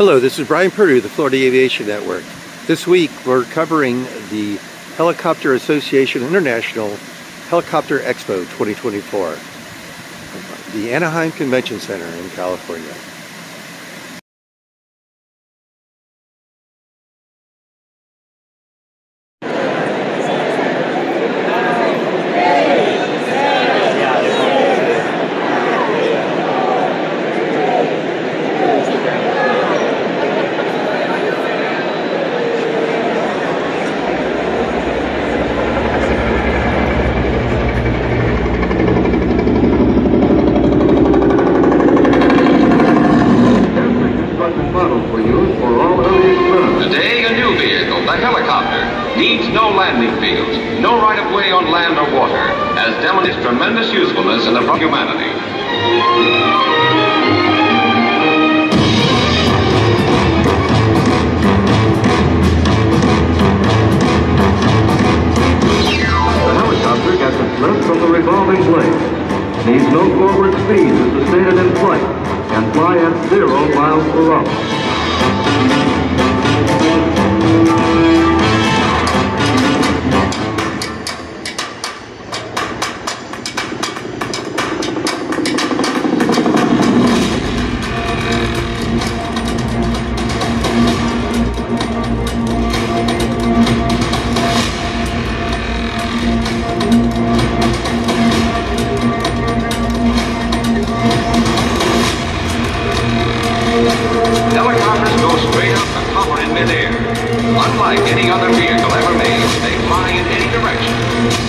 Hello, this is Brian Purdy of the Florida Aviation Network. This week we're covering the Helicopter Association International Helicopter Expo 2024, the Anaheim Convention Center in California. Needs no landing fields, no right-of-way on land or water, as demonstrates tremendous usefulness in the front of humanity. The helicopter gets its lift from the revolving blade, needs no forward speed to sustain it in flight, and fly at 0 miles per hour. Helicopters go straight up and hover in midair. Unlike any other vehicle ever made, they fly in any direction,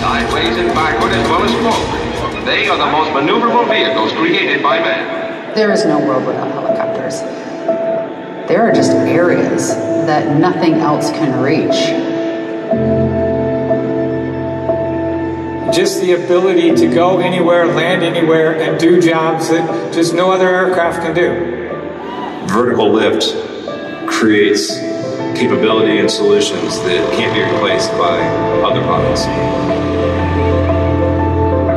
sideways and backward as well as forward. They are the most maneuverable vehicles created by man. There is no world without helicopters. There are just areas that nothing else can reach. Just the ability to go anywhere, land anywhere, and do jobs that just no other aircraft can do. Vertical lift creates capability and solutions that can't be replaced by other models.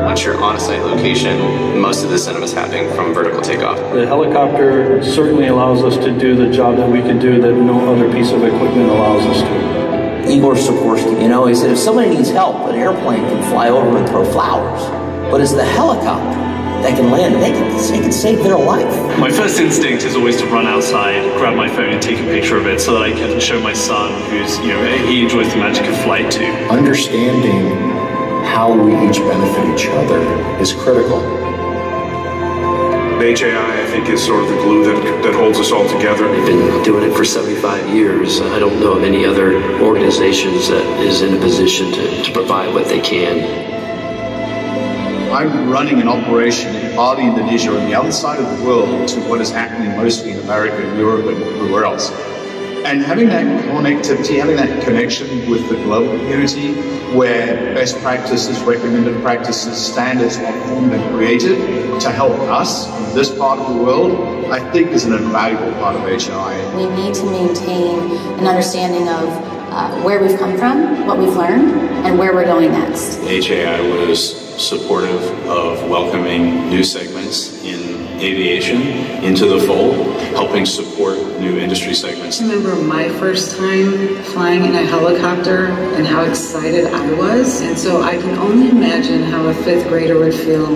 Once you're on a site location, most of the cinema is happening from vertical takeoff. The helicopter certainly allows us to do the job that we can do that no other piece of equipment allows us to. Igor Sikorsky, you know, he said if somebody needs help, an airplane can fly over and throw flowers, but it's the helicopter that can land and they can save their life. My first instinct is always to run outside, grab my phone and take a picture of it so that I can show my son, who's, you know, he enjoys the magic of flight too. Understanding how we each benefit each other is critical. The HAI, I think, is sort of the glue that holds us all together. We've been doing it for 75 years. I don't know of any other organizations that is in a position to provide what they can. I'm running an operation in Bali, Indonesia, on the other side of the world to what is happening mostly in America and Europe and everywhere else. And having that connectivity, having that connection with the global community where best practices, recommended practices, standards are formed and created to help us in this part of the world, I think is an invaluable part of HAI. We need to maintain an understanding of where we've come from, what we've learned, and where we're going next. HAI was supportive of welcoming new segments in aviation into the fold, helping support new industry segments. I remember my first time flying in a helicopter and how excited I was, and so I can only imagine how a 5th grader would feel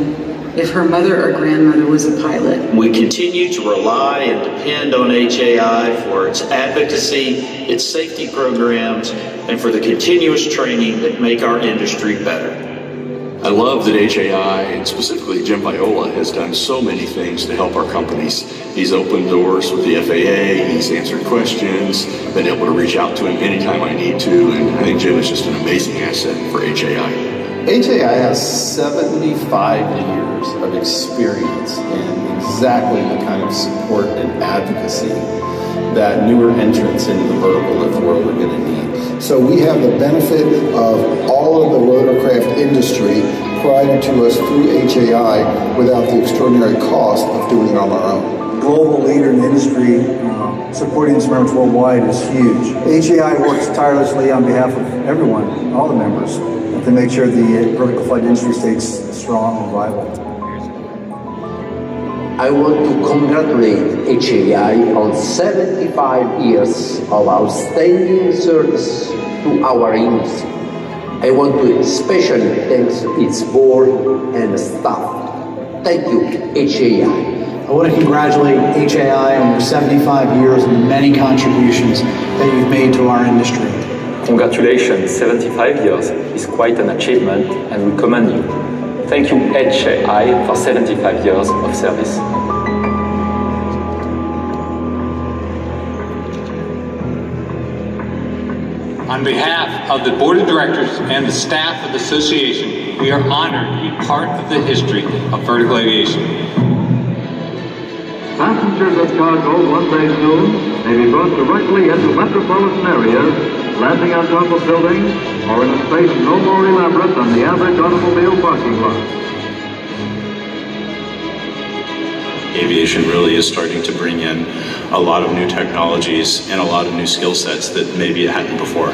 if her mother or grandmother was a pilot. We continue to rely and depend on HAI for its advocacy, its safety programs, and for the continuous training that make our industry better. I love that HAI, and specifically Jim Viola, has done so many things to help our companies. He's opened doors with the FAA, he's answered questions, I've been able to reach out to him anytime I need to, and I think Jim is just an amazing asset for HAI. HAI has 75 years of experience in exactly the kind of support and advocacy that newer entrants into the vertical lift world are going to need. So we have the benefit of all of the rotorcraft industry provided to us through HAI without the extraordinary cost of doing it on our own. Global leader in the industry, supporting experiments worldwide is huge. HAI works tirelessly on behalf of everyone, all the members, to make sure the vertical flight industry stays strong and viable. I want to congratulate HAI on 75 years of outstanding service to our industry. I want to especially thank its board and staff. Thank you, HAI. I want to congratulate HAI on your 75 years and the many contributions that you've made to our industry. Congratulations, 75 years is quite an achievement and we commend you. Thank you, HAI, for 75 years of service. On behalf of the Board of Directors and the staff of the Association, we are honored to be part of the history of vertical aviation. Passengers of cargo one day soon may be brought directly into metropolitan areas, landing on top of buildings or in a space no more elaborate than the average automobile parking lot. Aviation really is starting to bring in a lot of new technologies and a lot of new skill sets that maybe it hadn't before.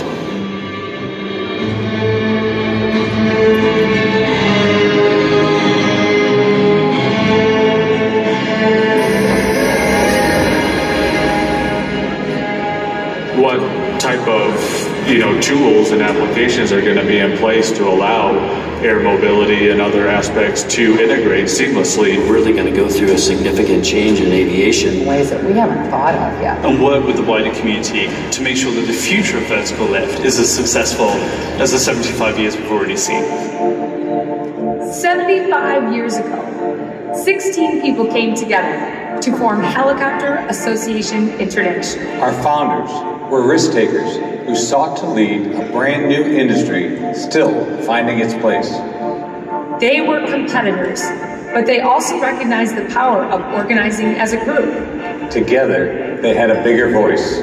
What type of tools and applications are going to be in place to allow air mobility and other aspects to integrate seamlessly? We're really going to go through a significant change in aviation. Ways that we haven't thought of yet. And work with the wider community to make sure that the future of vertical lift is as successful as the 75 years we've already seen. 75 years ago, 16 people came together to form Helicopter Association International. Our founders were risk takers who sought to lead a brand new industry still finding its place. They were competitors, but they also recognized the power of organizing as a group. Together, they had a bigger voice.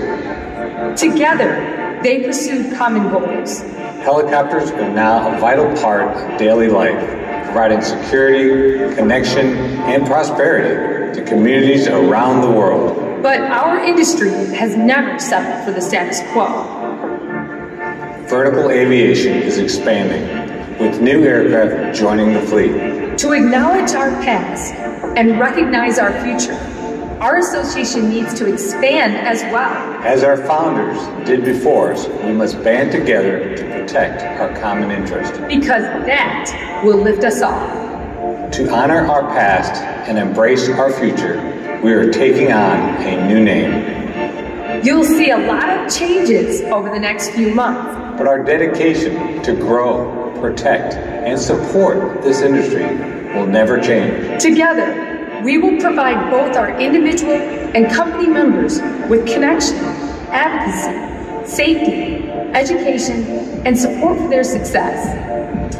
Together, they pursued common goals. Helicopters are now a vital part of daily life, providing security, connection, and prosperity to communities around the world. But our industry has never settled for the status quo. Vertical aviation is expanding, with new aircraft joining the fleet. To acknowledge our past and recognize our future, our association needs to expand as well. As our founders did before us, we must band together to protect our common interest. Because that will lift us all. To honor our past and embrace our future, we are taking on a new name. You'll see a lot of changes over the next few months. But our dedication to grow, protect, and support this industry will never change. Together, we will provide both our individual and company members with connection, advocacy, safety, education, and support for their success.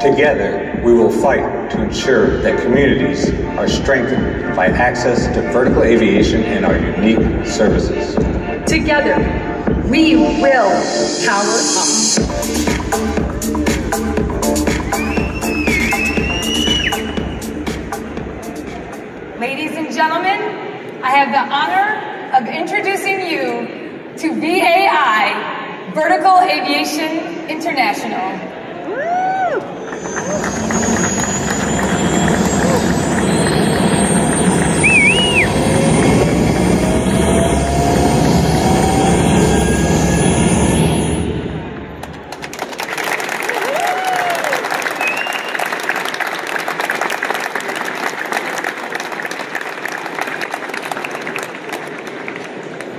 Together, we will fight to ensure that communities are strengthened by access to vertical aviation and our unique services. Together, we will power up. Ladies and gentlemen, I have the honor of introducing you to VAI, Vertical Aviation International.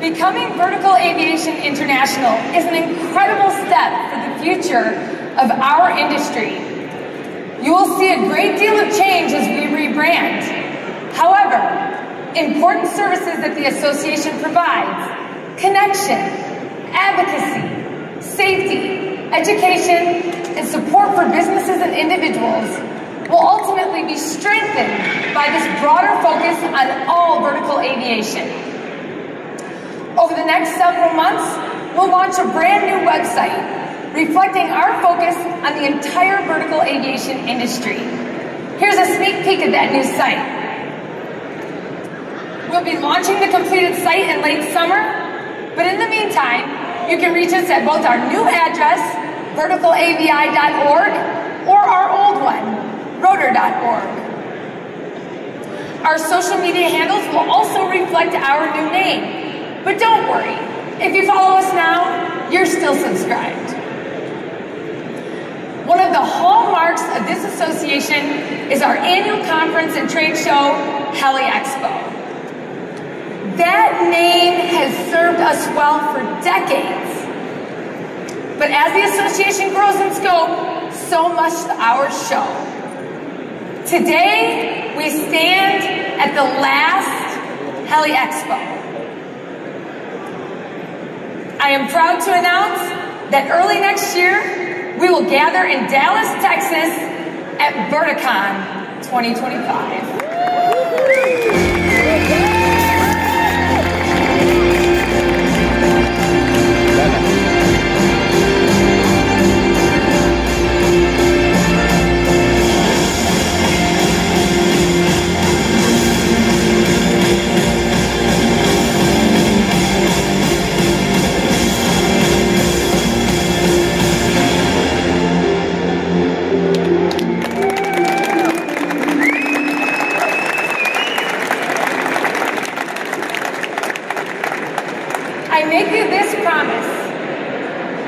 Becoming Vertical Aviation International is an incredible step for the future of our industry. You will see a great deal of change as we rebrand. However, important services that the association provides, connection, advocacy, safety, education, and support for businesses and individuals will ultimately be strengthened by this broader focus on all vertical aviation. Over the next several months, we'll launch a brand new website reflecting our focus on the entire vertical aviation industry. Here's a sneak peek of that new site. We'll be launching the completed site in late summer, but in the meantime, you can reach us at both our new address, verticalavi.org, or our old one, rotor.org. Our social media handles will also reflect our new name. But don't worry, if you follow us now, you're still subscribed. One of the hallmarks of this association is our annual conference and trade show, Heli Expo. That name has served us well for decades. But as the association grows in scope, so must our show. Today, we stand at the last Heli Expo. I am proud to announce that early next year, we will gather in Dallas, Texas at Verticon 2025.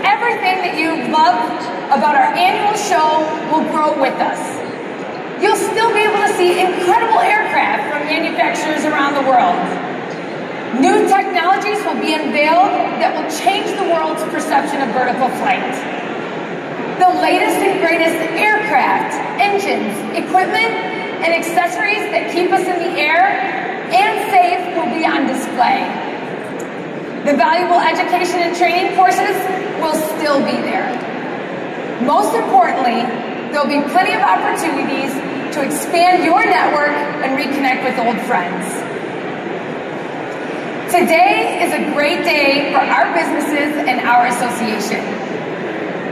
Everything that you loved about our annual show will grow with us. You'll still be able to see incredible aircraft from manufacturers around the world. New technologies will be unveiled that will change the world's perception of vertical flight. The latest and greatest aircraft, engines, equipment, and accessories that keep us in the air and safe will be on display. The valuable education and training courses will still be there. Most importantly, there'll be plenty of opportunities to expand your network and reconnect with old friends. Today is a great day for our businesses and our association.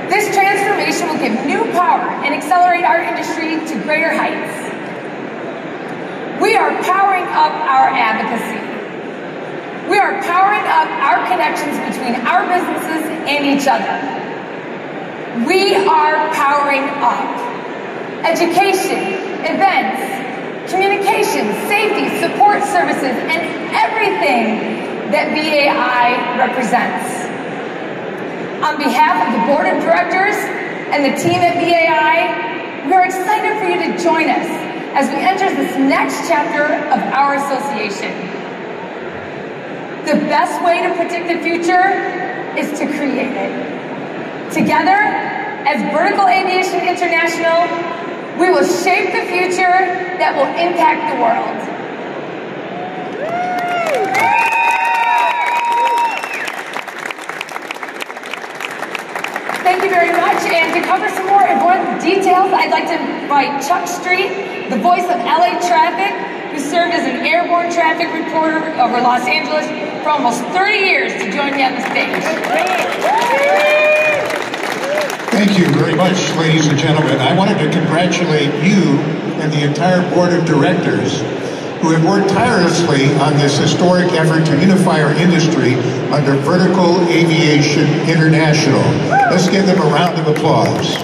This transformation will give new power and accelerate our industry to greater heights. We are powering up our advocacy. We are powering up our connections between our businesses and each other. We are powering up education, events, communication, safety, support services, and everything that BAI represents. On behalf of the board of directors and the team at BAI, we are excited for you to join us as we enter this next chapter of our association. The best way to predict the future is to create it. Together, as Vertical Aviation International, we will shape the future that will impact the world. Thank you very much. And to cover some more important details, I'd like to invite Chuck Street, the voice of LA Traffic, who served as an airborne traffic reporter over Los Angeles for almost 30 years, to join me on the stage. Thank you very much, ladies and gentlemen. I wanted to congratulate you and the entire board of directors who have worked tirelessly on this historic effort to unify our industry under Vertical Aviation International. Let's give them a round of applause.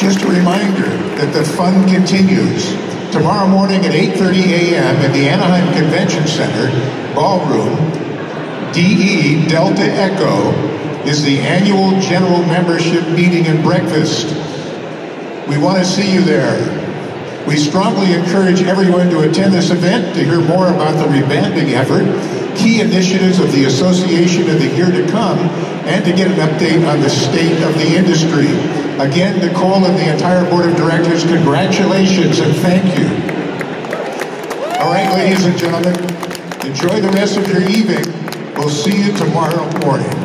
Just a reminder that the fun continues. Tomorrow morning at 8:30 a.m. in the Anaheim Convention Center, Ballroom, DE Delta Echo, is the annual general membership meeting and breakfast. We want to see you there. We strongly encourage everyone to attend this event to hear more about the revamping effort, key initiatives of the association in the year to come, and to get an update on the state of the industry. Again, Nicole and the entire board of directors, congratulations and thank you. All right, ladies and gentlemen, enjoy the rest of your evening. We'll see you tomorrow morning.